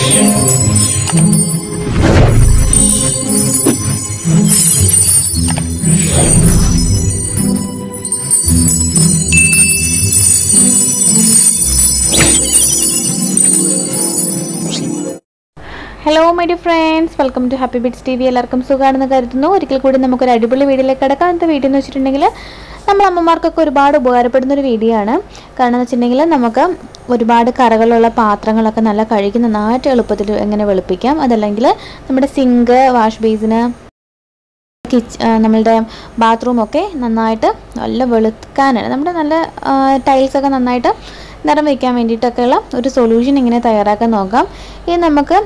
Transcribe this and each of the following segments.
Hello my dear friends, welcome to Happy Bits TV. എല്ലാവർക്കും സുഖാണെന്ന് കരുതുന്നു. ഒരിക്കൽ കൂടി നമുക്ക് ഒരു അടിപൊളി വീഡിയോയിലേക്ക് കടക്കാം. ഇന്നത്തെ വീഡിയോ എന്ന് വെച്ചിട്ടുണ്ടെങ്കിൽ നമ്മൾ അമ്മമാർക്കൊക്കെ ഒരുപാട് ഉപകാരപ്പെടുന്ന ഒരു വീഡിയോ ആണ്. കാരണം എന്ന് വെച്ചിട്ടുണ്ടെങ്കിൽ നമുക്ക് ഒരുപാട് കറകളുള്ള പാത്രങ്ങളൊക്കെ നല്ല കഴുകി നന്നായിട്ട് എളുപ്പത്തിൽ എങ്ങനെ വെളുപ്പിക്കാം. അതല്ലെങ്കിൽ നമ്മുടെ സിങ്ക്, വാഷ് ബേസിന്, നമ്മളുടെ ബാത്റൂം ഒക്കെ നന്നായിട്ട് നല്ല വെളുക്കാനാണ്, നമ്മുടെ നല്ല ടൈൽസ് ഒക്കെ നന്നായിട്ട് നിറം വയ്ക്കാൻ വേണ്ടിയിട്ടൊക്കെയുള്ള ഒരു സൊല്യൂഷൻ ഇങ്ങനെ തയ്യാറാക്കാൻ നോക്കാം. ഇത് നമുക്ക്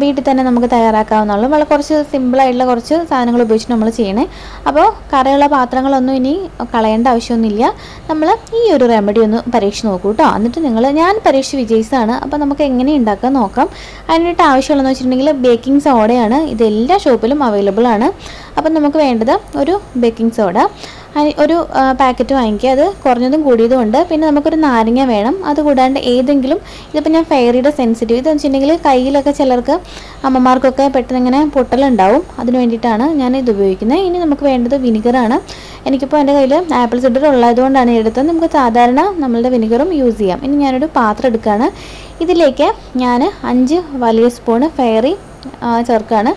വീട്ടിൽ തന്നെ നമുക്ക് തയ്യാറാക്കാവുന്നുള്ളൂ. വളരെ കുറച്ച് സിമ്പിളായിട്ടുള്ള കുറച്ച് സാധനങ്ങൾ ഉപയോഗിച്ച് നമ്മൾ ചെയ്യണേ. അപ്പോൾ കറയുള്ള പാത്രങ്ങളൊന്നും ഇനി കളയേണ്ട ആവശ്യമൊന്നുമില്ല. നമ്മൾ ഈ ഒരു റെമഡി ഒന്ന് പരീക്ഷിച്ച് നോക്കൂ കേട്ടോ. എന്നിട്ട് ഞാൻ പരീക്ഷിച്ച് വിജയിച്ചതാണ്. അപ്പോൾ നമുക്ക് എങ്ങനെ ഉണ്ടാക്കാൻ നോക്കാം. അതിനായിട്ട് ആവശ്യമുള്ളതെന്ന് വെച്ചിട്ടുണ്ടെങ്കിൽ ബേക്കിംഗ് സോഡയാണ്. ഇത് എല്ലാ ഷോപ്പിലും അവൈലബിൾ ആണ്. അപ്പം നമുക്ക് വേണ്ടത് ഒരു ബേക്കിംഗ് സോഡ, ഒരു പാക്കറ്റ് വാങ്ങിക്കുക. അത് കുറഞ്ഞതും കൂടിയതും ഉണ്ട്. പിന്നെ നമുക്കൊരു നാരങ്ങ വേണം. അതുകൂടാണ്ട് ഏതെങ്കിലും, ഇതിപ്പോൾ ഞാൻ ഫെയറിയുടെ സെൻസിറ്റീവ്, ഇതെന്ന് വെച്ചിട്ടുണ്ടെങ്കിൽ കയ്യിലൊക്കെ ചിലർക്ക് അമ്മമാർക്കൊക്കെ പെട്ടെന്ന് ഇങ്ങനെ പൊട്ടലുണ്ടാവും. അതിന് വേണ്ടിയിട്ടാണ് ഞാൻ ഇത് ഉപയോഗിക്കുന്നത്. ഇനി നമുക്ക് വേണ്ടത് വിനിഗറാണ്. എനിക്കിപ്പോൾ എൻ്റെ കയ്യിൽ ആപ്പിൾ സിഡർ ഉള്ളതുകൊണ്ടാണ് എടുത്തത്. നമുക്ക് സാധാരണ നമ്മളുടെ വിനിഗറും യൂസ് ചെയ്യാം. ഇനി ഞാനൊരു പാത്രം എടുക്കുകയാണ്. ഇതിലേക്ക് ഞാൻ 5 വലിയ സ്പൂണ് ഫെയറി ചേർക്കുകയാണ്.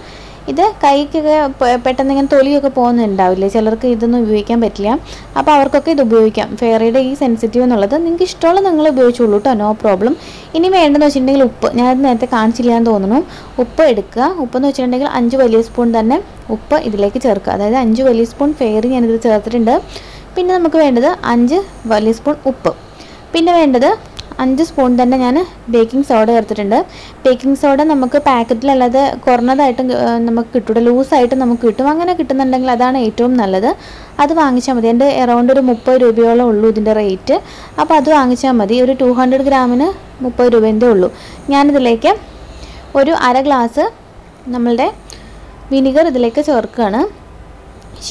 ഇത് കൈക്കൊക്കെ പെട്ടെന്ന് ഇങ്ങനെ തൊലിയൊക്കെ പോകുന്നുണ്ടാവില്ലേ, ചിലർക്ക് ഇതൊന്നും ഉപയോഗിക്കാൻ പറ്റില്ല. അപ്പോൾ അവർക്കൊക്കെ ഇത് ഉപയോഗിക്കാം. ഫെയറിയുടെ ഈ സെൻസിറ്റീവ് എന്നുള്ളത് നിങ്ങൾക്ക് ഇഷ്ടമുള്ള നിങ്ങൾ ഉപയോഗിച്ചോളൂ കേട്ടോ, നോ പ്രോബ്ലം. ഇനി വേണ്ടതെന്ന് വെച്ചിട്ടുണ്ടെങ്കിൽ ഉപ്പ്, ഞാനത് നേരത്തെ കാണിച്ചില്ല എന്ന് തോന്നുന്നു. ഉപ്പ് എടുക്കുക. ഉപ്പെന്ന് വെച്ചിട്ടുണ്ടെങ്കിൽ 5 വലിയ സ്പൂൺ തന്നെ ഉപ്പ് ഇതിലേക്ക് ചേർക്കുക. അതായത് 5 വലിയ സ്പൂൺ ഫെയറി ഞാനിതിൽ ചേർത്തിട്ടുണ്ട്. പിന്നെ നമുക്ക് വേണ്ടത് 5 വലിയ സ്പൂൺ ഉപ്പ്. പിന്നെ വേണ്ടത് 5 സ്പൂൺ തന്നെ ഞാൻ ബേക്കിംഗ് സോഡ ചേർത്തിട്ടുണ്ട്. ബേക്കിംഗ് സോഡ നമുക്ക് പാക്കറ്റിലല്ലാതെ കുറഞ്ഞതായിട്ടും നമുക്ക് കിട്ടും, ലൂസായിട്ട് നമുക്ക് കിട്ടും. അങ്ങനെ കിട്ടുന്നുണ്ടെങ്കിൽ അതാണ് ഏറ്റവും നല്ലത്. അത് വാങ്ങിച്ചാൽ മതി. എൻ്റെ അറൗണ്ട് ഒരു 30 രൂപയോളം ഉള്ളൂ ഇതിൻ്റെ റേറ്റ്. അപ്പോൾ അത് വാങ്ങിച്ചാൽ മതി. ഒരു 200 ഗ്രാമിന് 30 രൂപേൻ്റെ ഉള്ളൂ. ഞാനിതിലേക്ക് ഒരു അര ഗ്ലാസ് നമ്മളുടെ വിനിഗർ ഇതിലേക്ക് ചേർക്കുകയാണ്.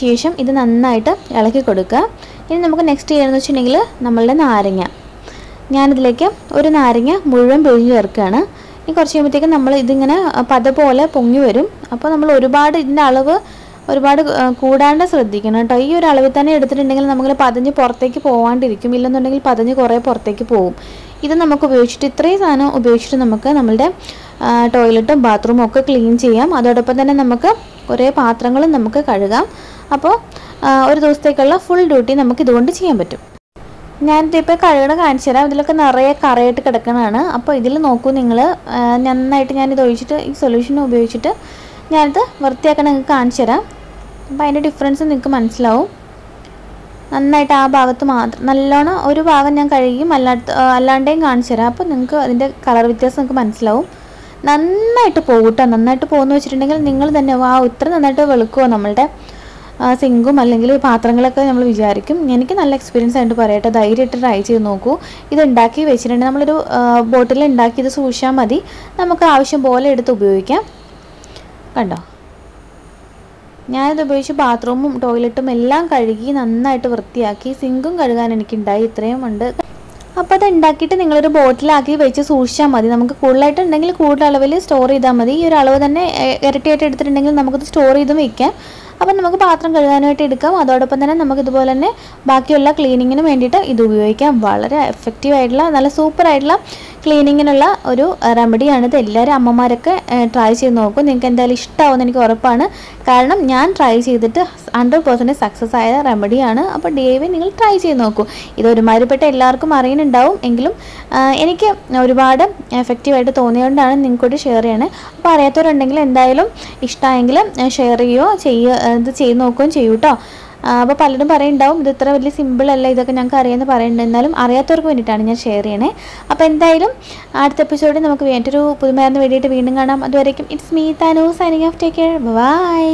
ശേഷം ഇത് നന്നായിട്ട് ഇളക്കി കൊടുക്കുക. ഇനി നമുക്ക് നെക്സ്റ്റ് ചെയ്യണമെന്ന് വെച്ചിട്ടുണ്ടെങ്കിൽ നമ്മളുടെ നാരങ്ങ, ഞാനിതിലേക്ക് ഒരു നാരങ്ങ മുഴുവൻ പിഴിഞ്ഞ് ചേർക്കുകയാണ്. ഇനി കുറച്ച് കഴിയുമ്പോഴത്തേക്കും നമ്മൾ ഇതിങ്ങനെ പത പോലെ പൊങ്ങി വരും. അപ്പോൾ നമ്മൾ ഒരുപാട് ഇതിൻ്റെ അളവ് ഒരുപാട് കൂടാണ്ട് ശ്രദ്ധിക്കണം കേട്ടോ. ഈ ഒരു അളവിൽ തന്നെ എടുത്തിട്ടുണ്ടെങ്കിൽ നമുക്ക് പതഞ്ഞ് പുറത്തേക്ക് പോകാണ്ടിരിക്കും. ഇല്ലെന്നുണ്ടെങ്കിൽ പതഞ്ഞ് കുറേ പുറത്തേക്ക് പോകും. ഇത് നമുക്ക് ഉപയോഗിച്ചിട്ട്, ഇത്രയും സാധനം ഉപയോഗിച്ചിട്ട് നമുക്ക് നമ്മളുടെ ടോയ്ലറ്റും ബാത്റൂമും ഒക്കെ ക്ലീൻ ചെയ്യാം. അതോടൊപ്പം തന്നെ നമുക്ക് കുറേ പാത്രങ്ങളും നമുക്ക് കഴുകാം. അപ്പോൾ ഒരു ദിവസത്തേക്കുള്ള ഫുൾ ഡ്യൂട്ടി നമുക്ക് ഇതുകൊണ്ട് ചെയ്യാൻ പറ്റും. ഞാനിതിപ്പോൾ കഴുകണ കാണിച്ചു തരാം. ഇതിലൊക്കെ നിറയെ കറയായിട്ട് കിടക്കണതാണ്. അപ്പോൾ ഇതിൽ നോക്കൂ നിങ്ങൾ, നന്നായിട്ട് ഞാനിത് ഒഴിച്ചിട്ട് ഈ സൊല്യൂഷൻ ഉപയോഗിച്ചിട്ട് ഞാനിത് വൃത്തിയാക്കാൻ നിങ്ങൾക്ക് കാണിച്ചു തരാം. അപ്പോൾ അതിൻ്റെ ഡിഫറൻസ് നിങ്ങൾക്ക് മനസ്സിലാവും. നന്നായിട്ട് ആ ഭാഗത്ത് മാത്രം നല്ലോണം ഒരു ഭാഗം ഞാൻ കഴുകിയും അല്ലാണ്ടേയും കാണിച്ചു തരാം. അപ്പോൾ നിങ്ങൾക്ക് അതിൻ്റെ കളർ വ്യത്യാസം നിങ്ങൾക്ക് മനസ്സിലാവും. നന്നായിട്ട് പോകും കേട്ടോ. നന്നായിട്ട് പോകുമെന്ന് വെച്ചിട്ടുണ്ടെങ്കിൽ നിങ്ങൾ തന്നെ ഇത്ര നന്നായിട്ട് വെളുക്കുമോ നമ്മളുടെ സിങ്കും അല്ലെങ്കിൽ പാത്രങ്ങളൊക്കെ നമ്മൾ വിചാരിക്കും. എനിക്ക് നല്ല എക്സ്പീരിയൻസ് ആയിട്ട് പറയട്ടെ, ധൈര്യമായിട്ട് ട്രൈ ചെയ്ത് നോക്കൂ. ഇത് ഉണ്ടാക്കി വെച്ചിട്ടുണ്ടെങ്കിൽ നമ്മളൊരു ബോട്ടിൽ ഉണ്ടാക്കി ഇത് സൂക്ഷിച്ചാൽ മതി. നമുക്ക് ആവശ്യം പോലെ എടുത്ത് ഉപയോഗിക്കാം. കണ്ടോ, ഞാനിത് ഉപയോഗിച്ച് ബാത്റൂമും ടോയ്ലറ്റും എല്ലാം കഴുകി നന്നായിട്ട് വൃത്തിയാക്കി. സിങ്കും കഴുകാൻ എനിക്കുണ്ടായി, ഇത്രയും ഉണ്ട്. അപ്പോൾ അത് ഉണ്ടാക്കിയിട്ട് നിങ്ങളൊരു ബോട്ടിലാക്കി വെച്ച് സൂക്ഷിച്ചാൽ മതി. നമുക്ക് കൂടുതലായിട്ടുണ്ടെങ്കിൽ കൂടുതൽ അളവിൽ സ്റ്റോർ ചെയ്താൽ മതി. ഈ ഒരു അളവ് തന്നെ ഇരട്ടിയായിട്ട് എടുത്തിട്ടുണ്ടെങ്കിൽ നമുക്കത് സ്റ്റോർ ചെയ്തും വയ്ക്കാം. അപ്പം നമുക്ക് പാത്രം കഴുകാനായിട്ട് എടുക്കാം. അതോടൊപ്പം തന്നെ നമുക്ക് ഇതുപോലെ തന്നെ ബാക്കിയുള്ള ക്ലീനിങ്ങിന് വേണ്ടിയിട്ട് ഇത് ഉപയോഗിക്കാം. വളരെ എഫക്റ്റീവായിട്ടുള്ള നല്ല സൂപ്പറായിട്ടുള്ള ക്ലീനിങ്ങിനുള്ള ഒരു റെമഡിയാണിത്. എല്ലാവരും അമ്മമാരൊക്കെ ട്രൈ ചെയ്ത് നോക്കും. നിങ്ങൾക്ക് എന്തായാലും ഇഷ്ടമാവുമെന്ന് എനിക്ക് ഉറപ്പാണ്. കാരണം ഞാൻ ട്രൈ ചെയ്തിട്ട് 100% സക്സസ് ആയ റെമഡിയാണ്. അപ്പോൾ ഡേവി നിങ്ങൾ ട്രൈ ചെയ്ത് നോക്കൂ. ഇത് ഒരുമാതിരിപ്പെട്ട എല്ലാവർക്കും അറിയുന്നുണ്ടാവും, എങ്കിലും എനിക്ക് ഒരുപാട് എഫക്റ്റീവായിട്ട് തോന്നിയതുകൊണ്ടാണ് നിങ്ങൾക്കൂടി ഷെയർ ചെയ്യണേ. അപ്പോൾ അറിയാത്തവരുണ്ടെങ്കിൽ എന്തായാലും ഇഷ്ടമായെങ്കിൽ ഷെയർ ചെയ്യുകയോ ഇത് ചെയ്ത് നോക്കുകയും ചെയ്യൂ കേട്ടോ. അപ്പോൾ പലരും പറയുന്നുണ്ടാവും ഇത് ഇത്ര വലിയ സിമ്പിളല്ല, ഇതൊക്കെ ഞങ്ങൾക്ക് അറിയാമെന്ന് പറയുന്നുണ്ട്. എന്നാലും അറിയാത്തവർക്ക് വേണ്ടിയിട്ടാണ് ഞാൻ ഷെയർ ചെയ്യണേ. അപ്പോൾ എന്തായാലും അടുത്ത എപ്പിസോഡിൽ നമുക്ക് വേണ്ടൊരു പുതുമയാർന്ന വീഡിയോ വീണ്ടും കാണാം. അതുവരേക്കും it's me Thanu signing off. Take care, by.